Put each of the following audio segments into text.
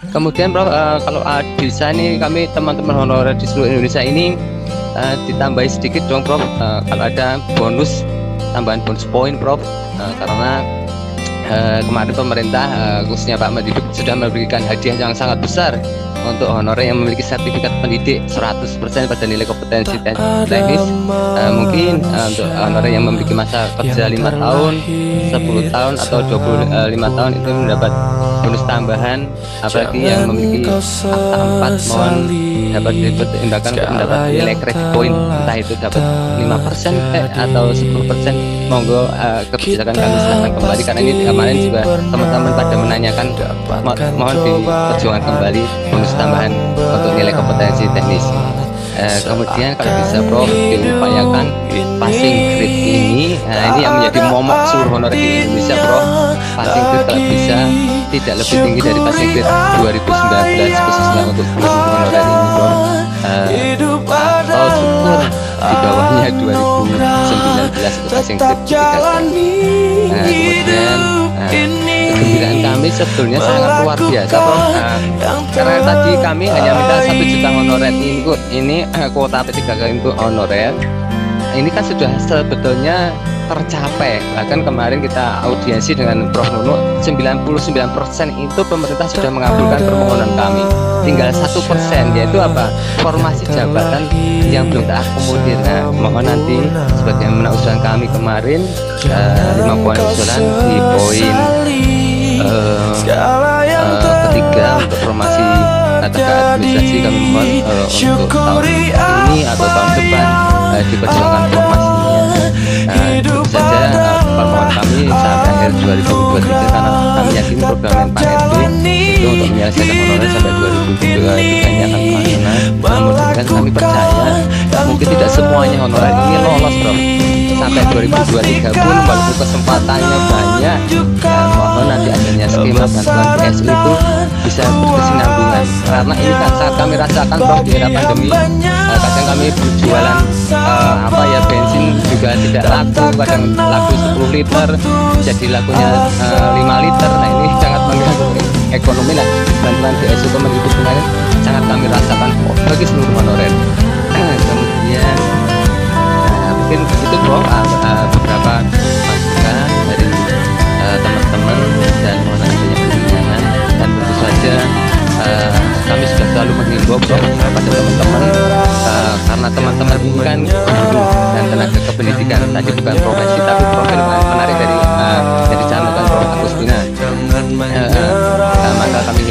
Kemudian Prof, kalau di sana nih kami teman-teman honorer di seluruh Indonesia ini ditambahi sedikit dong Prof, kalau ada bonus, tambahan bonus poin Prof, karena kemarin pemerintah khususnya Pak Mendikbud sudah memberikan hadiah yang sangat besar untuk honorer yang memiliki sertifikat pendidik 100% pada nilai kompetensi teknis. Mungkin untuk honorer yang memiliki masa kerja 5 tahun, 10 tahun atau 25 tahun itu mendapat bonus tambahan, apalagi yang memiliki akta 4 mohon dapat dipertimbangkan untuk mendapat nilai kredit poin, entah itu dapat 5% atau 10%. Monggo kebijakan kami silahkan kembali, karena ini kemarin juga teman-teman pada menanyakan, mohon diperjuangkan kembali bonus tambahan untuk nilai kompetensi teknis. Kemudian kalau bisa Prof diupayakan passing grade ini, ini yang menjadi momok seluruh honorer di Indonesia Prof. Passing grade kalau bisa tidak lebih tinggi dari passing grade 2019 khususnya untuk honorer ini Prof. Atau syukur di bawahnya 2019 untuk passing grade 3. Kemudian kegembiraan kami sebetulnya sangat luar biasa Prof. Karena tadi kami hanya minta 1 juta honorer ini kuota P3K untuk honorer ini kan sudah sebetulnya tercapai. Bahkan kemarin kita audiensi dengan Prof Nunu, 99% itu pemerintah sudah mengabulkan permohonan kami. Tinggal 1% yaitu apa? Formasi jabatan yang belum terakomodir. Nah, mohon nanti sebagaimana usulan kami kemarin 5 poin usulan di poin ketiga untuk formasi tenaga administrasi, kami mohon untuk tahun ini atau tahun depan diperjuangkan formasinya. Tentu saja permohonan kami sampai akhir 2023, karena kami yakin program Pak RB itu untuk menyelesaikan honorer sampai 2023 ini akan terlaksana. Namun kami percaya mungkin tidak semuanya honorer ini lolos Bro. Sampai 2023 pun walaupun kesempatannya banyak, mohon nanti adanya skema bantuan PSU itu bisa berkesinambungan, karena ini kan saat kami rasakan Prof di era pandemi, kadang kami berjualan bensin juga tidak laku, kadang laku 10 liter jadi lakunya 5 liter. Nah ini sangat mengganggu ekonomi. Nah bantuan PSU Kemendikbud kemarin sangat kami rasakan bagi seluruh honorer. Kemudian mungkin begitu Prof, beberapa masukan dari teman-teman, dan mohon adanya pertanyaan. Dan tentu saja kami sudah selalu menghimbau Prof kepada teman-teman, karena teman-teman ini kan guru dan tenaga kependidikan, tadi bukan profesi tapi profil menarik dari yang dicantumkan Prof Agustina. Maka kami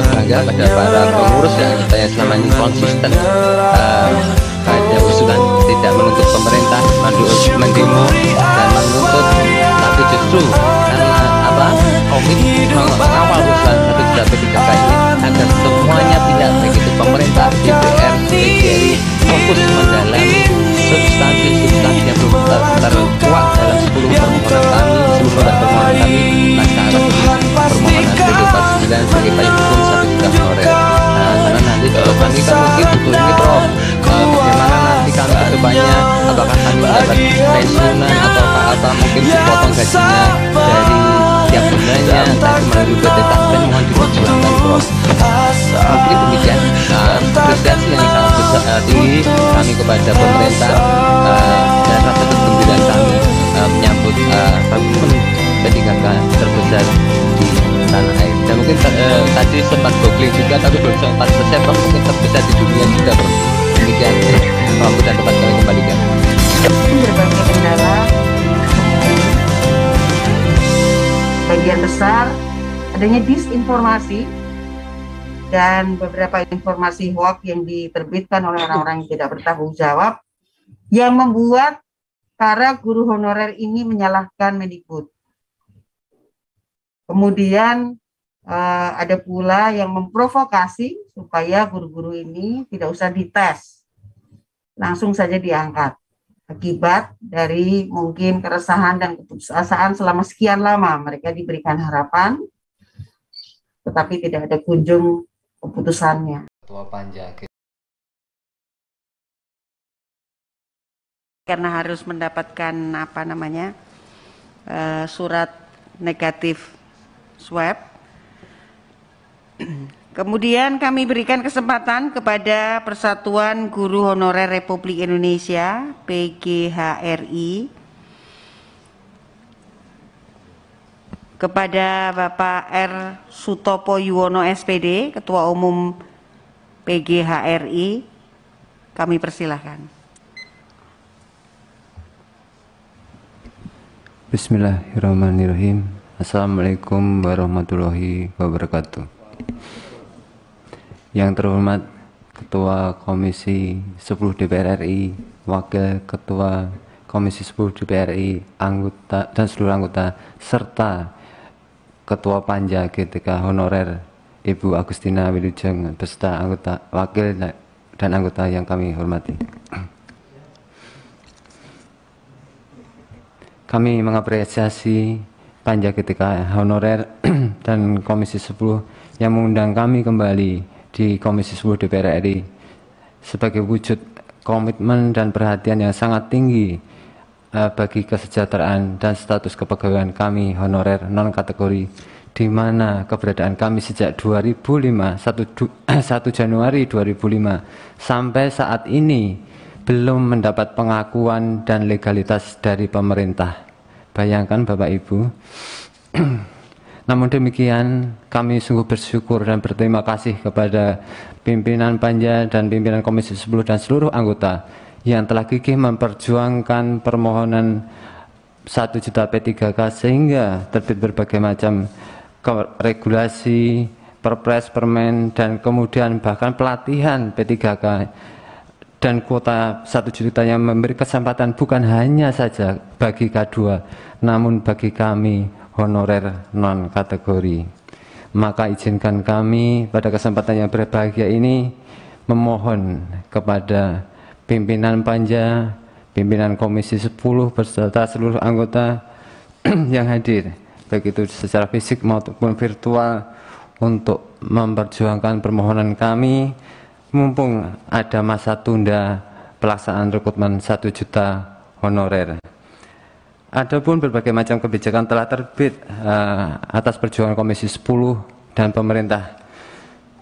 bangga pada para pengurus yang selama ini konsisten pada usulan tidak menuntut pemerintah mendemo dan menuntut, tapi justru karena komit mengawal usulan 1 juta P3K ini agar semuanya pihak, baik itu pemerintah, DPR, DPR fokus mendalami substansi yang belum terkuat dalam 10 permohonan kami, 10 permohonan kami pasca permohonan P249 sebagai payung hukum 1 juta honorer. Karena nanti kalau kami kan mungkin butuh ini Prof, bagaimana nanti kami ke depannya, apakah kami dapat pensiunan atau mungkin dipotong gajinya dari tiap bulannya, tapi melalui PT Taspen, mohon diperjuangkan Prof. Mungkin demikian apresiasi yang sangat besar tinggi kami kepada pemerintah, dan rasa kegembiraan kami menyambut rekrutmen P3K terbesar di tanah air. Dan mungkin tadi sempat googling juga tapi belum sempat selesai Prof, mungkin terbesar di dunia juga Prof. Demikian waktu dan tempat kami kembalikan. Berbagai kendala, bagian besar adanya disinformasi dan beberapa informasi hoax yang diterbitkan oleh orang-orang yang tidak bertanggung jawab, yang membuat para guru honorer ini menyalahkan Mendikbud. Kemudian ada pula yang memprovokasi supaya guru-guru ini tidak usah dites, langsung saja diangkat. Akibat dari mungkin keresahan dan keputusasaan selama sekian lama mereka diberikan harapan, tetapi tidak ada kunjung keputusannya. Ketua Panja Karena harus mendapatkan surat negatif swab, Kemudian kami berikan kesempatan kepada Persatuan Guru Honorer Republik Indonesia PGHRI, kepada Bapak R. Sutopo Yuwono SPD, Ketua Umum PGHRI, kami persilahkan. Bismillahirrahmanirrahim. Assalamualaikum warahmatullahi wabarakatuh. Yang terhormat Ketua Komisi 10 DPR RI, Wakil Ketua Komisi 10 DPR RI, anggota dan seluruh anggota, serta Ketua Panja GTK Honorer Ibu Agustina Wilujeng beserta anggota, wakil dan anggota yang kami hormati. Kami mengapresiasi Panja GTK Honorer dan Komisi 10 yang mengundang kami kembali di Komisi 10 DPR RI sebagai wujud komitmen dan perhatian yang sangat tinggi bagi kesejahteraan dan status kepegawaian kami honorer non kategori, di mana keberadaan kami sejak 2005, 1 Januari 2005 sampai saat ini belum mendapat pengakuan dan legalitas dari pemerintah. Bayangkan Bapak Ibu. Namun demikian, kami sungguh bersyukur dan berterima kasih kepada pimpinan Panja dan pimpinan Komisi 10 dan seluruh anggota yang telah gigih memperjuangkan permohonan 1 juta P3K sehingga terbit berbagai macam regulasi, perpres, permen, dan kemudian bahkan pelatihan P3K dan kuota 1 juta yang memberi kesempatan bukan hanya saja bagi K2, namun bagi kami honorer non kategori. Maka izinkan kami pada kesempatan yang berbahagia ini memohon kepada pimpinan Panja, pimpinan Komisi 10 beserta seluruh anggota yang hadir, baik itu secara fisik maupun virtual, untuk memperjuangkan permohonan kami mumpung ada masa tunda pelaksanaan rekrutmen 1 juta honorer. Adapun berbagai macam kebijakan telah terbit atas perjuangan Komisi 10 dan pemerintah.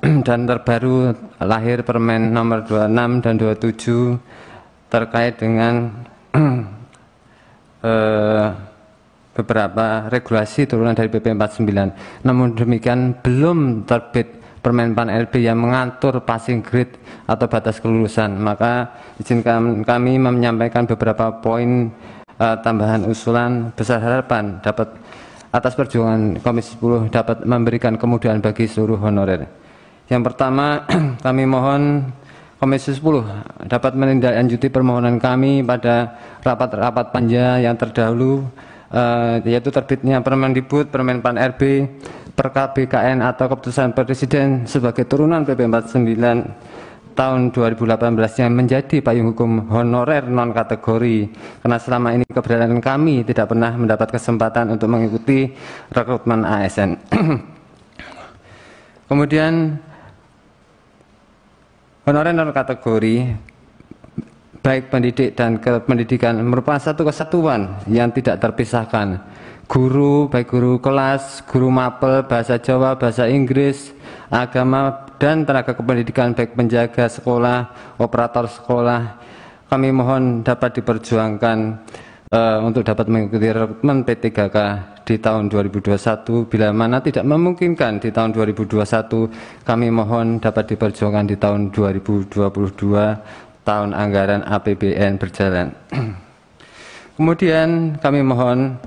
Dan terbaru lahir Permen nomor 26 dan 27 terkait dengan beberapa regulasi turunan dari PP 49. Namun demikian belum terbit Permen PAN RB yang mengatur passing grade atau batas kelulusan. Maka izinkan kami menyampaikan beberapa poin tambahan usulan besar harapan dapat atas perjuangan Komisi 10 dapat memberikan kemudahan bagi seluruh honorer. Yang pertama, kami mohon Komisi 10 dapat menindaklanjuti permohonan kami pada rapat-rapat Panja yang terdahulu, yaitu terbitnya Permendikbud, Permen PAN RB, Perkab BKN atau Keputusan Presiden sebagai turunan PP 49 tahun 2018 yang menjadi payung hukum honorer non kategori, karena selama ini keberadaan kami tidak pernah mendapat kesempatan untuk mengikuti rekrutmen ASN. Kemudian honorer non kategori baik pendidik dan kependidikan merupakan satu kesatuan yang tidak terpisahkan. Guru, baik guru kelas, guru mapel, bahasa Jawa, bahasa Inggris, agama, dan tenaga kependidikan baik penjaga sekolah, operator sekolah, kami mohon dapat diperjuangkan untuk dapat mengikuti rekrutmen P3K di tahun 2021. Bila mana tidak memungkinkan di tahun 2021, kami mohon dapat diperjuangkan di tahun 2022, tahun anggaran APBN berjalan. Kemudian kami mohon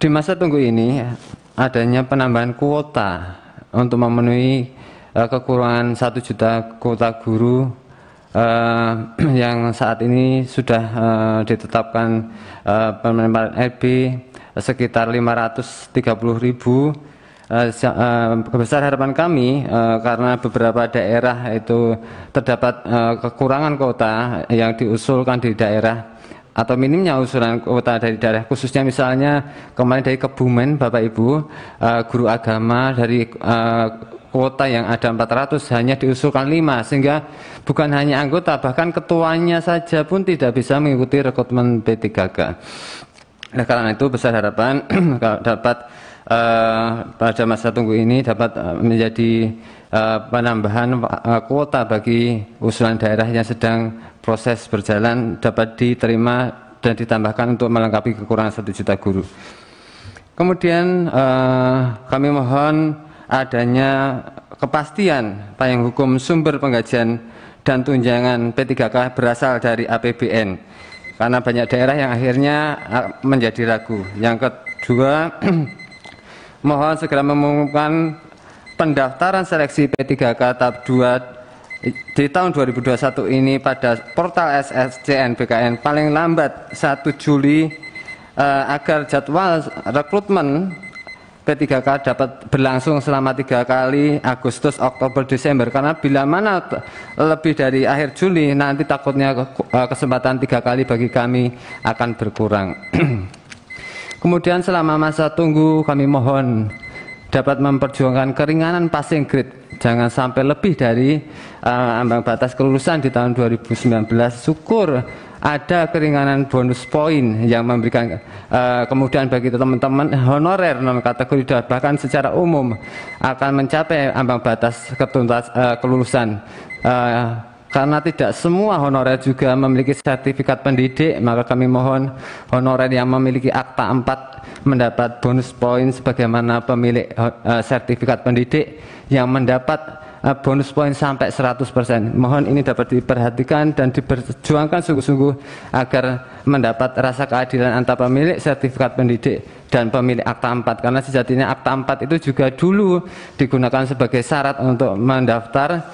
di masa tunggu ini adanya penambahan kuota untuk memenuhi kekurangan 1 juta kuota guru yang saat ini sudah ditetapkan Permen RB sekitar 530.000. Besar harapan kami karena beberapa daerah itu terdapat kekurangan kuota yang diusulkan di daerah atau minimnya usulan kuota dari daerah, khususnya misalnya kemarin dari Kebumen Bapak Ibu, guru agama dari kuota yang ada 400 hanya diusulkan 5, sehingga bukan hanya anggota, bahkan ketuanya saja pun tidak bisa mengikuti rekrutmen P3K. Nah, karena itu besar harapan dapat pada masa tunggu ini dapat menjadi penambahan kuota bagi usulan daerah yang sedang proses berjalan dapat diterima dan ditambahkan untuk melengkapi kekurangan 1 juta guru. Kemudian kami mohon adanya kepastian payung hukum sumber penggajian dan tunjangan P3K berasal dari APBN, karena banyak daerah yang akhirnya menjadi ragu. Yang kedua, mohon segera mengumumkan pendaftaran seleksi P3K tahap 2 di tahun 2021 ini pada portal SSCN BKN paling lambat 1 Juli agar jadwal rekrutmen P3K dapat berlangsung selama 3 kali, Agustus, Oktober, Desember. Karena bila mana lebih dari akhir Juli, nanti takutnya kesempatan 3 kali bagi kami akan berkurang. Kemudian selama masa tunggu kami mohon dapat memperjuangkan keringanan passing grade, jangan sampai lebih dari ambang batas kelulusan di tahun 2019. Syukur ada keringanan bonus poin yang memberikan kemudahan bagi teman-teman honorer non kategori, bahkan secara umum akan mencapai ambang batas kelulusan. Karena tidak semua honorer juga memiliki sertifikat pendidik, maka kami mohon honorer yang memiliki akta 4 mendapat bonus poin sebagaimana pemilik sertifikat pendidik yang mendapat bonus poin sampai 100%. Mohon ini dapat diperhatikan dan diperjuangkan sungguh-sungguh agar mendapat rasa keadilan antara pemilik sertifikat pendidik dan pemilik akta 4, karena sejatinya akta 4 itu juga dulu digunakan sebagai syarat untuk mendaftar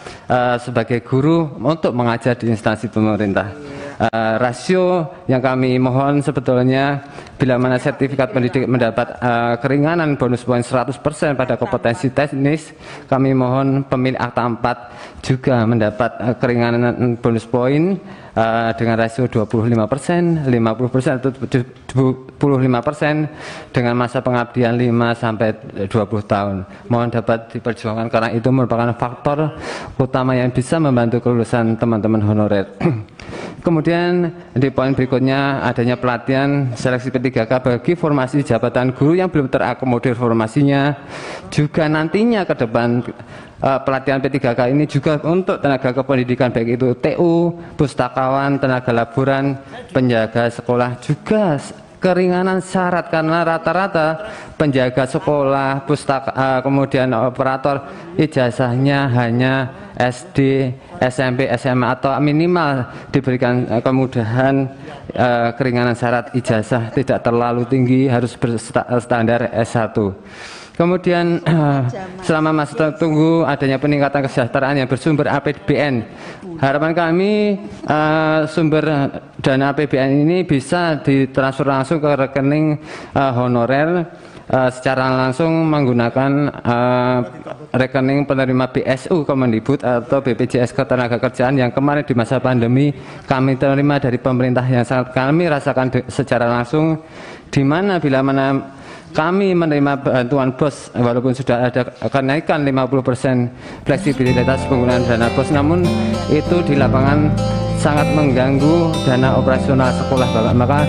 sebagai guru untuk mengajar di instansi pemerintah. Rasio yang kami mohon sebetulnya bila mana sertifikat pendidik mendapat keringanan bonus poin 100% pada kompetensi teknis, kami mohon pemilik akta 4 juga mendapat keringanan bonus poin dengan rasio 25%, 50% atau 25% dengan masa pengabdian 5 sampai 20 tahun. Mohon dapat diperjuangkan karena itu merupakan faktor utama yang bisa membantu kelulusan teman-teman honorer. Kemudian di poin berikutnya adanya pelatihan seleksi P3K bagi formasi jabatan guru yang belum terakomodir formasinya. Juga nantinya ke depan pelatihan P3K ini juga untuk tenaga kependidikan baik itu TU, pustakawan, tenaga laboran, penjaga sekolah, juga keringanan syarat karena rata-rata penjaga sekolah, pustaka, kemudian operator ijazahnya hanya SD, SMP, SMA atau minimal diberikan kemudahan keringanan syarat ijazah tidak terlalu tinggi, harus berstandar S1. Kemudian selama masa tunggu adanya peningkatan kesejahteraan yang bersumber APBN. Harapan kami sumber dana APBN ini bisa ditransfer langsung ke rekening honorer secara langsung menggunakan rekening penerima BSU Kemendikbud atau BPJS Ketenagakerjaan yang kemarin di masa pandemi kami terima dari pemerintah, yang sangat kami rasakan secara langsung, di mana bila mana kami menerima bantuan BOS walaupun sudah ada kenaikan 50% fleksibilitas penggunaan dana BOS, namun itu di lapangan sangat mengganggu dana operasional sekolah Bapak. Maka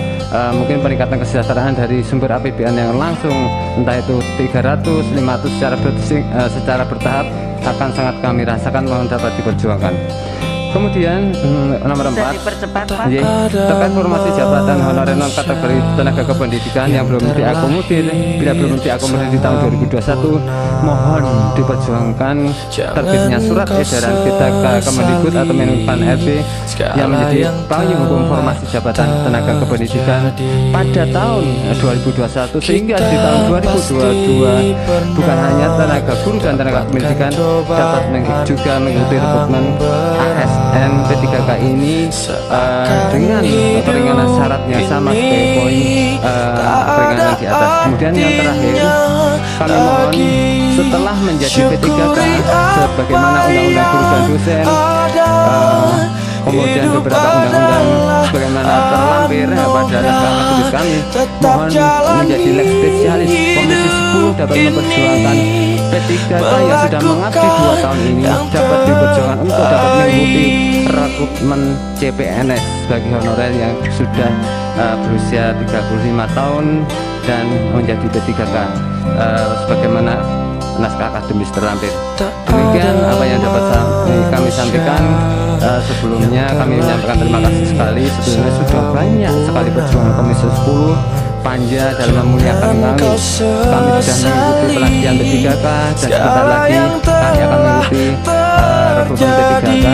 mungkin peningkatan kesejahteraan dari sumber APBN yang langsung entah itu 300, 500 secara bertahap akan sangat kami rasakan, mohon dapat diperjuangkan. Kemudian nomor 4 terkait formasi jabatan honorer non kategori tenaga kependidikan yang belum diakomodir, bila belum diakomodir di tahun 2021, mohon diperjuangkan terbitnya surat edaran PTK Kemendikbud atau Menpan RB yang menjadi payung hukum formasi jabatan tenaga kependidikan pada tahun 2021 sehingga di tahun 2022 bukan hanya tenaga guru dan tenaga pendidikan dapat juga mengikuti rekrutmen ASN P3K ini dengan keringanan syarat yang sama sebagai poin keringanan di atas. Kemudian yang terakhir, kami mohon setelah menjadi P3K sebagaimana Undang-Undang Guru dan Dosen, kemudian beberapa undang-undang sebagaimana terlampir pada naskah majelis kami, mohon menjadi leg spesialis Komisi 10 dapat memperjuangkan P3K yang sudah mengabdi 2 tahun ini dapat diperjuangkan untuk dapat mengikuti rekrutmen CPNS bagi honorer yang sudah berusia 35 tahun dan menjadi P3K. sebagaimana naskah akademis terlampir. Demikian apa yang dapat kami sampaikan. Sebelumnya kami menyampaikan terima kasih sekali. Sebelumnya sudah banyak sekali perjuangan Komisi 10 Panja dalam memuliakan kami. Kami sudah mengikuti pelatihan P3K dan sebentar lagi kami akan mengikuti rekrutmen P3K.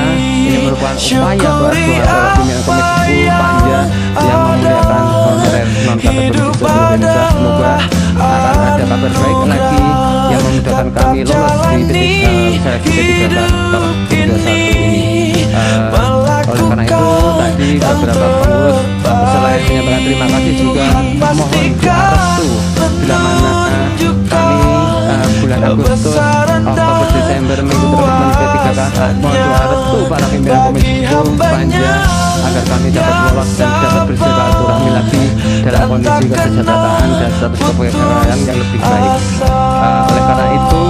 Ini merupakan upaya buat pimpinan Komisi 10 Panja yang memuliakan honorer non kategori seluruh Indonesia. Semoga akan ada kabar baik lagi yang memudahkan kami lolos di seleksi P3K tahun 2021 ini. Oleh karena itu tadi beberapa pengurus selain menyampaikan terima kasih juga mohon doa restu bila mana kami bulan Agustus, Oktober, Desember mengikuti rekrutmen P3K. Mohon doa restu para pimpinan Komisi 10 Panja agar kami dapat lolos dan dapat bersilaturahmi lagi dalam kondisi kesejahteraan dan status kepegawaian yang lebih baik. Oleh karena itu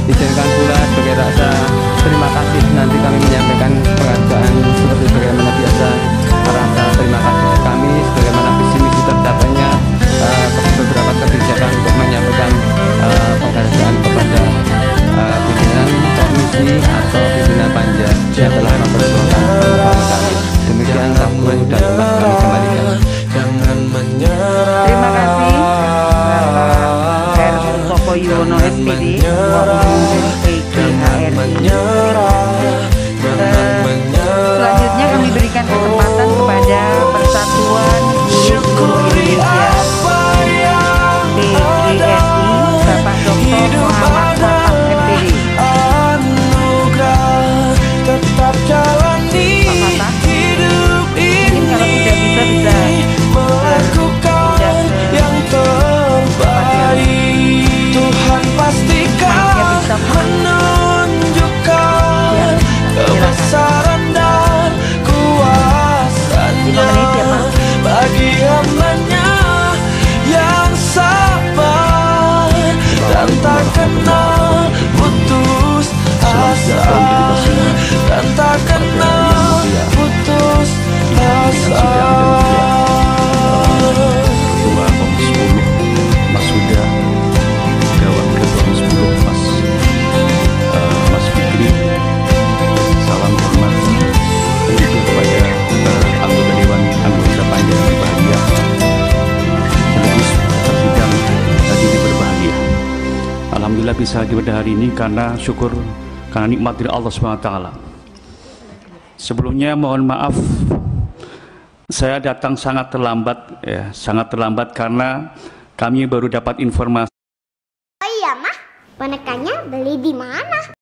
izinkan pula sebagai rasa terima kasih nanti kami menyampaikan penghargaan seperti bagaimana biasa. Rasa terima kasih kami sebagaimana visi misi tercapainya beberapa kebijakan untuk menyampaikan penghargaan kepada pimpinan komisi atau pimpinan Panja yang telah memperjuangkan bersama kami. Demikian laporan dan telah kami kembalikan. Terima kasih Bapak R. Sutopo Yuwono SPD, selanjutnya kami berikan kesempatan kepada Persatuan Guru Indonesia PGSI, Bapak Dr. Muhammad Wapak MPD. Pak Fatah, mungkin kalau tidak bisa Tuhan pastikan menunjukkan kebesaran dan kuasa-Nya bagi hamba-Nya yang sabar dan tak kenal putus asa, dan tak kenal putus asa. Ketua Komisi 10 Mas Huda, Dewan Ketua Komisi 10 Mas Fikri, salam hormat dan juga kepada anggota Dewan anggota Panja yang berbahagia, sekaligus sidang tadi ini berbahagia. Alhamdulillah bisa hadir pada hari ini karena syukur, karena nikmat dari Allah SWT. Sebelumnya mohon maaf saya datang sangat terlambat, sangat terlambat karena kami baru dapat informasi. Oh iya mah, bonekanya beli di mana?